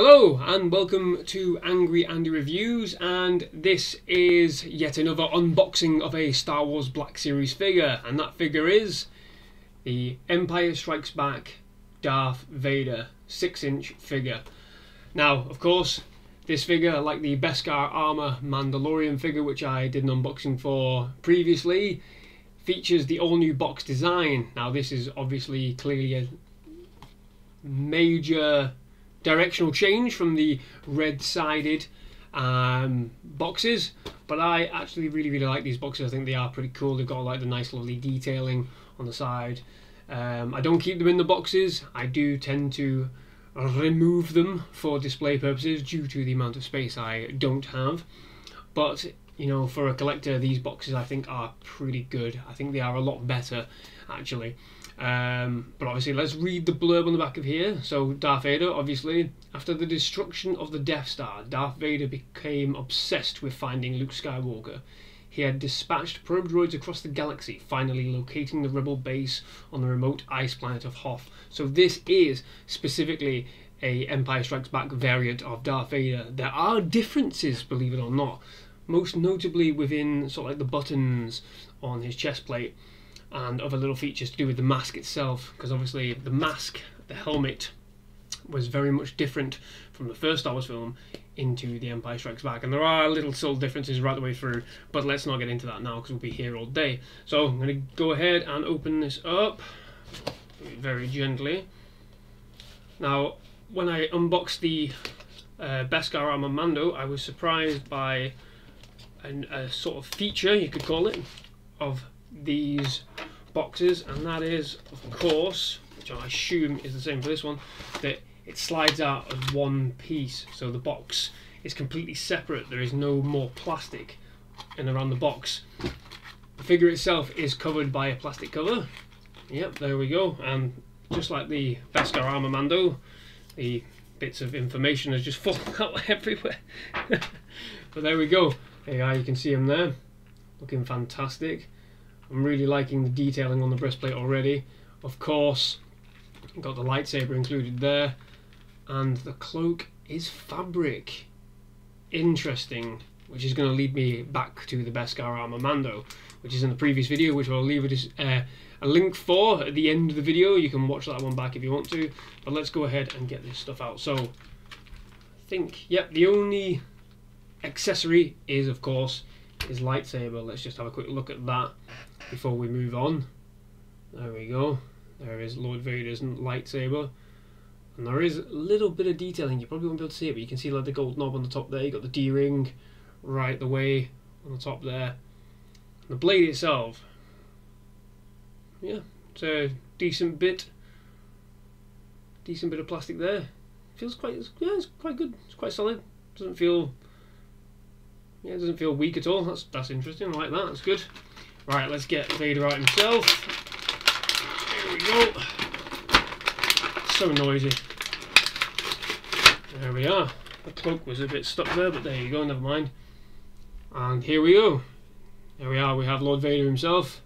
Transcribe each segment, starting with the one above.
Hello and welcome to Angry Andy Reviews, and this is yet another unboxing of a Star Wars Black Series figure, and that figure is the Empire Strikes Back Darth Vader 6-inch figure. Now, of course, this figure, like the Beskar Armor Mandalorian figure which I did an unboxing for previously, features the all-new box design. Now this is obviously clearly a major directional change from the red-sided boxes, but I actually really like these boxes. I think they are pretty cool. They've got like the nice lovely detailing on the side. I don't keep them in the boxes. I do tend to remove them for display purposes due to the amount of space I don't have, but you know, for a collector, these boxes I think are pretty good. I think they are a lot better actually. But obviously let's read the blurb on the back of here. So Darth Vader, obviously, after the destruction of the Death Star, Darth Vader became obsessed with finding Luke Skywalker. He had dispatched probe droids across the galaxy, finally locating the rebel base on the remote ice planet of Hoth. So this is specifically a Empire Strikes Back variant of Darth Vader. There are differences, believe it or not, most notably within sort of like the buttons on his chest plate and other little features to do with the mask itself, because obviously the mask, the helmet, was very much different from the first Star Wars film into the Empire Strikes Back, and there are little subtle differences right the way through, but let's not get into that now because we'll be here all day. So I'm going to go ahead and open this up very gently. Now, when I unboxed the Beskar Armor Mando, I was surprised by a sort of feature, you could call it, of these boxes, and that is, of course, which I assume is the same for this one, that it slides out as one piece. So the box is completely separate. There is no more plastic in around the box. The figure itself is covered by a plastic cover. Yep, there we go. And just like the Beskar Armor Mando, the bits of information has just fallen out everywhere. But there we go. There you can see them there, looking fantastic. I'm really liking the detailing on the breastplate already. Of course, got the lightsaber included there, and the cloak is fabric. Interesting, which is going to lead me back to the Beskar Armor Mando, which is in the previous video, which I'll leave a link for at the end of the video. You can watch that one back if you want to, but let's go ahead and get this stuff out. So, I think, yep, the only accessory is, of course, his lightsaber. Let's just have a quick look at that before we move on. There we go. There is Lord Vader's lightsaber, and there is a little bit of detailing. You probably won't be able to see it, but you can see like the gold knob on the top there. You got the D-ring right the way on the top there. And the blade itself, yeah, it's a decent bit of plastic there. Feels quite, yeah, it's quite good. It's quite solid. Doesn't feel, yeah, it doesn't feel weak at all. That's interesting. I like that. That's good. Right, let's get Vader out himself. Here we go. So noisy. There we are. The cloak was a bit stuck there, but there you go. Never mind. And here we go. There we are. We have Lord Vader himself.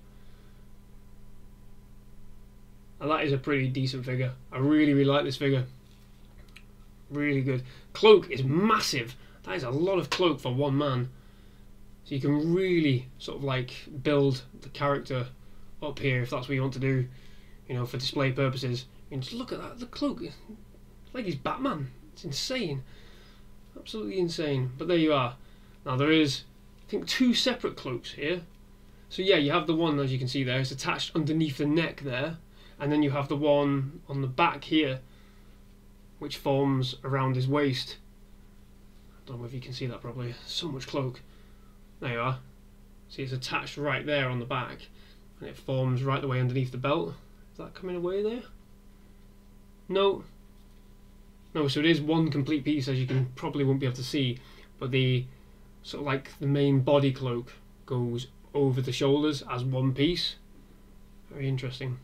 And that is a pretty decent figure. I really like this figure. Really good. Cloak is massive. That is a lot of cloak for one man. So you can really sort of like build the character up here if that's what you want to do, you know, for display purposes. And just look at that, the cloak. It's like he's Batman. It's insane. Absolutely insane. But there you are. Now there is, I think, two separate cloaks here. So yeah, you have the one, as you can see there, it's attached underneath the neck there. And then you have the one on the back here, which forms around his waist. I don't know if you can see that properly. So much cloak. There you are. See, it's attached right there on the back, and it forms right the way underneath the belt. Is that coming away there? No. No, so it is one complete piece, as you can probably won't be able to see, but the sort of like the main body cloak goes over the shoulders as one piece. Very interesting.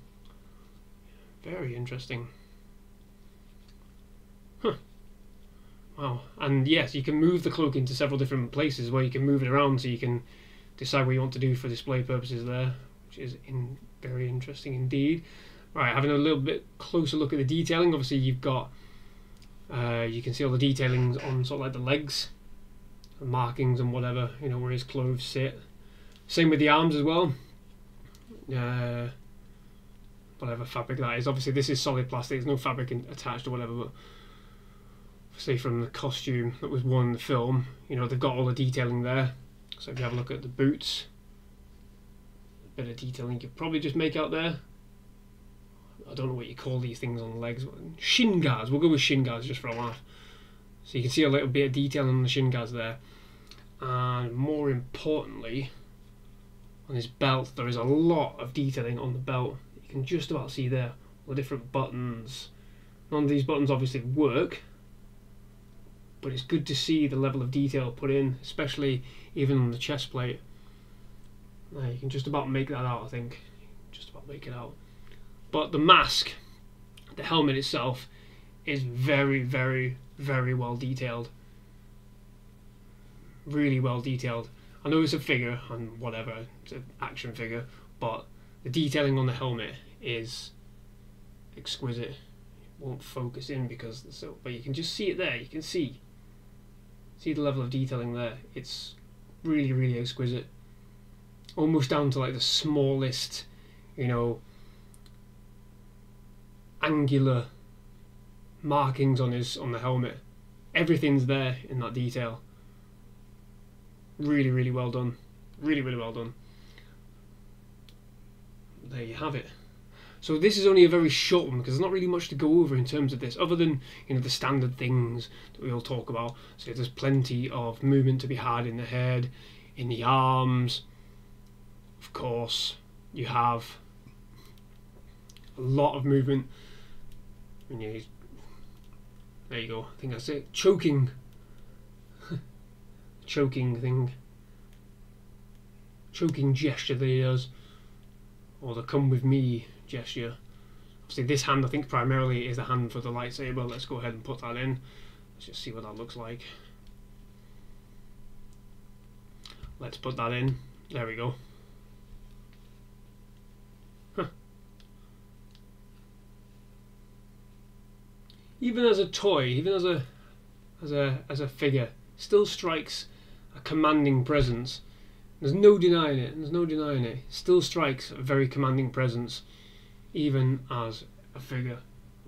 Very interesting. Huh. Wow, and yes, you can move the cloak into several different places where you can move it around, so you can decide what you want to do for display purposes there, which is very interesting indeed. Right, having a little bit closer look at the detailing, obviously you've got You can see all the detailings on sort of like the legs, the markings and whatever, you know, where his clothes sit. Same with the arms as well. Whatever fabric that is. Obviously this is solid plastic, there's no fabric attached or whatever, but say from the costume that was worn in the film, you know, they've got all the detailing there. So if you have a look at the boots, a bit of detailing you could probably just make out there. I don't know what you call these things on the legs. Shin guards, we'll go with shin guards just for a laugh. So you can see a little bit of detail on the shin guards there. And more importantly, on his belt, there is a lot of detailing on the belt. You can just about see there all the different buttons. None of these buttons obviously work, but it's good to see the level of detail put in, especially even on the chest plate. You can just about make that out, I think. Just about make it out. But the mask, the helmet itself, is very, very, very well detailed. Really well detailed. I know it's a figure and whatever, it's an action figure, but the detailing on the helmet is exquisite. It won't focus in because so, but you can just see it there. You can see the level of detailing there. It's really, really exquisite. Almost down to like the smallest, you know, angular markings on the helmet. Everything's there in that detail. Really, really well done. Really, really well done. There you have it. So this is only a very short one because there's not really much to go over in terms of this, other than, you know, the standard things that we all talk about. So there's plenty of movement to be had in the head, in the arms. Of course, you have a lot of movement. And you, there you go. I think that's it. Choking thing. Choking gesture that he does, or the "come with me" gesture. Obviously this hand I think primarily is the hand for the lightsaber. Let's go ahead and put that in. Let's just see what that looks like. Let's put that in. There we go. Huh. Even as a toy, even as a figure, still strikes a commanding presence. There's no denying it. There's no denying it. Still strikes a very commanding presence, even as a figure.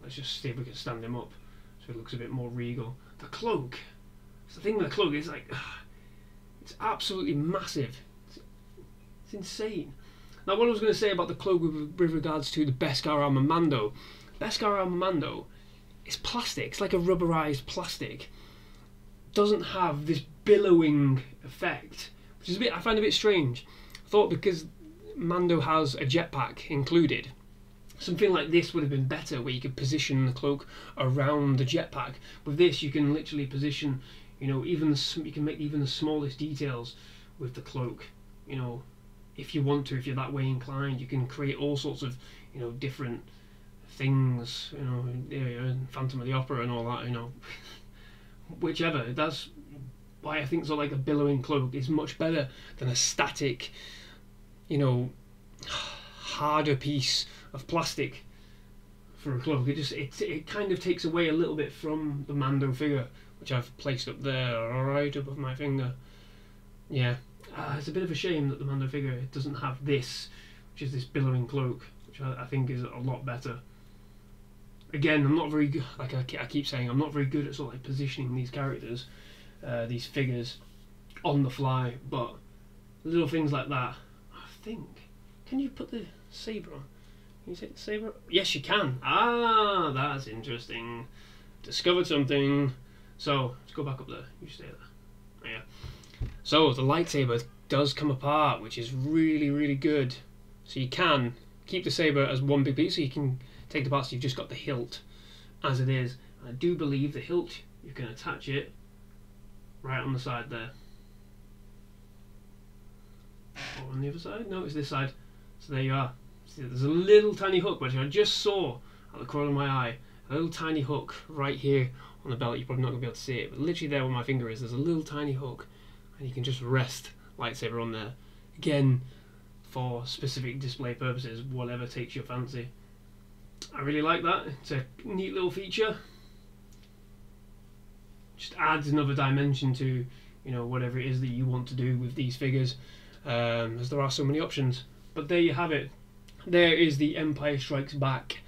Let's just see if we can stand him up so it looks a bit more regal. The cloak. It's the thing with the cloak. It's like, it's absolutely massive. It's insane. Now, what I was going to say about the cloak with regards to the Beskar Armamando. Beskar Armamando is plastic. It's like a rubberized plastic. Doesn't have this billowing effect, which is I find a bit strange. I thought because Mando has a jetpack included, something like this would have been better, where you could position the cloak around the jetpack. With this, you can literally position, you know, even you can make even the smallest details with the cloak. You know, if you want to, if you're that way inclined, you can create all sorts of, you know, different things. You know, Phantom of the Opera and all that. You know. Whichever. That's why I think so. Like a billowing cloak is much better than a static, you know, harder piece of plastic for a cloak. It kind of takes away a little bit from the Mando figure, which I've placed up there, right above my finger. Yeah, it's a bit of a shame that the Mando figure doesn't have this, which is this billowing cloak, which I think is a lot better. Again, I'm not very good, like I keep saying, I'm not very good at sort of like positioning these characters, these figures, on the fly, but little things like that, I think. Can you put the saber on? Can you take the saber? Yes, you can. Ah, that's interesting. Discovered something. So, let's go back up there. You stay there. Yeah. So, the lightsaber does come apart, which is really, really good. So you can keep the saber as one big piece, so you can take the parts, so you've just got the hilt as it is. I do believe the hilt, you can attach it right on the side there. Or on the other side? No, it's this side. So there you are. See, there's a little tiny hook, which I just saw at the corner of my eye. A little tiny hook right here on the belt. You're probably not going to be able to see it, but literally there where my finger is, there's a little tiny hook, and you can just rest lightsaber on there. Again, for specific display purposes, whatever takes your fancy. I really like that. It's a neat little feature. just adds another dimension to, you know, whatever it is that you want to do with these figures, as there are so many options. But there you have it. There is the Empire Strikes Back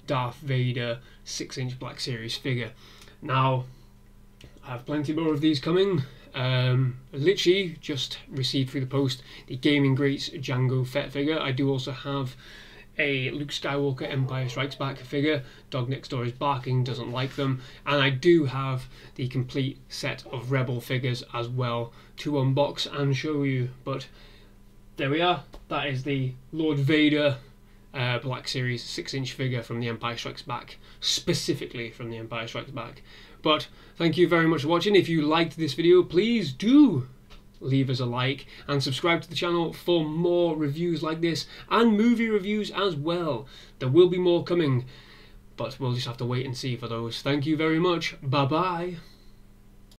Darth Vader 6-inch Black Series figure. Now, I have plenty more of these coming. Literally just received through the post the Gaming Greats Jango Fett figure. I do also have a Luke Skywalker Empire Strikes Back figure. Dog next door is barking, doesn't like them. And I do have the complete set of Rebel figures as well to unbox and show you. But there we are. That is the Lord Vader Black Series 6-inch figure from the Empire Strikes Back, specifically from the Empire Strikes Back. But thank you very much for watching. If you liked this video, please do leave us a like and subscribe to the channel for more reviews like this and movie reviews as well. There will be more coming, but we'll just have to wait and see for those. Thank you very much. Bye bye.